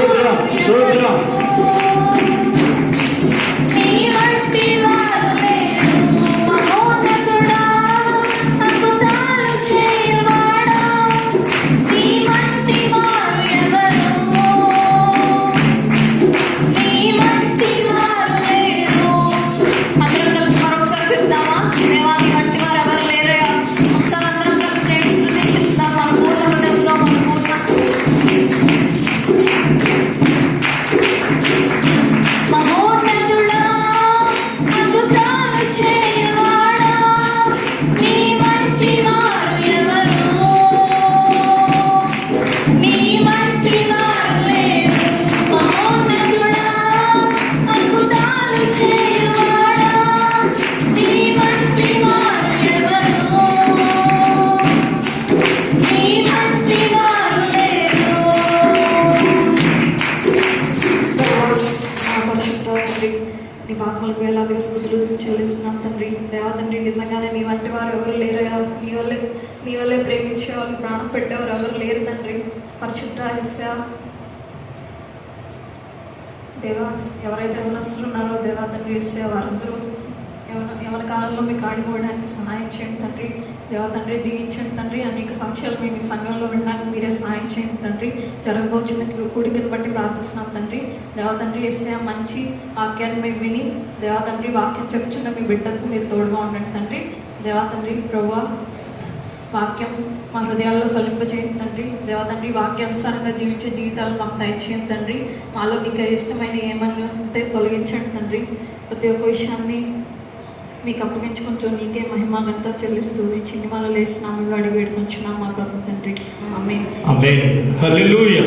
స్తోత్రం స్తోత్రం. నీ పాపలకు వేలాదిగా స్తుతులు చెల్లిస్తున్నాం తండ్రి. దేవా తండ్రి, నిజంగానే నీ వంటి వారు ఎవరు లేరయ్యా. నీ వల్లే ప్రేమించేవాళ్ళు, ప్రాణం పెట్టేవారు ఎవరు లేరు తండ్రి. పరిశుద్ధ యేసయ్యా దేవా, ఎవరైతే యవనస్తులు ఉన్నారో దేవా తండ్రి యేసయ్యా, వారందరూ యవన కాలంలో మీకు ఆడిపోవడానికి సహాయం చేయండి తండ్రి. దేవా తండ్రి, దీవించండి తండ్రి. అనేక సాక్ష్యాలు మేము ఈ సంఘంలో వినడానికి మీరే సహాయం చేయండి తండ్రి. జరగబోచిన కూడికను బట్టి ప్రార్థిస్తున్నాం తండ్రి. దేవా తండ్రి యేసయ్యా, మంచి వాక్యాన్ని మేము విని దేవా తండ్రి వాక్యం చెప్పుచున్న మీ బిడ్డకు మీరు తోడుగా ఉండండి తండ్రి. దేవా తండ్రి ప్రభువా, వాక్యం మా హృదయాల్లో ఫలింపచేయండి తండ్రి. దేవా తండ్రి, వాక్యానుసారంగా జీవించే జీవితాలు మాకు దయచేయండి తండ్రి. మాలో మీకు ఇష్టమైన ఏమన్నా ఉంటే తొలగించండి తండ్రి. ప్రతి ఒక్క విషయాన్ని మీకు అప్పగించుకుంటూ నీకే మహిమ ఘనత చెల్లిస్తూ ఈ చిన్ని మాలో లేస్తున్నాము అడిగి వేడుకొంచున్నాం మా ప్రభు తండ్రి. ఆమేన్. ఆమేన్. హల్లెలూయా.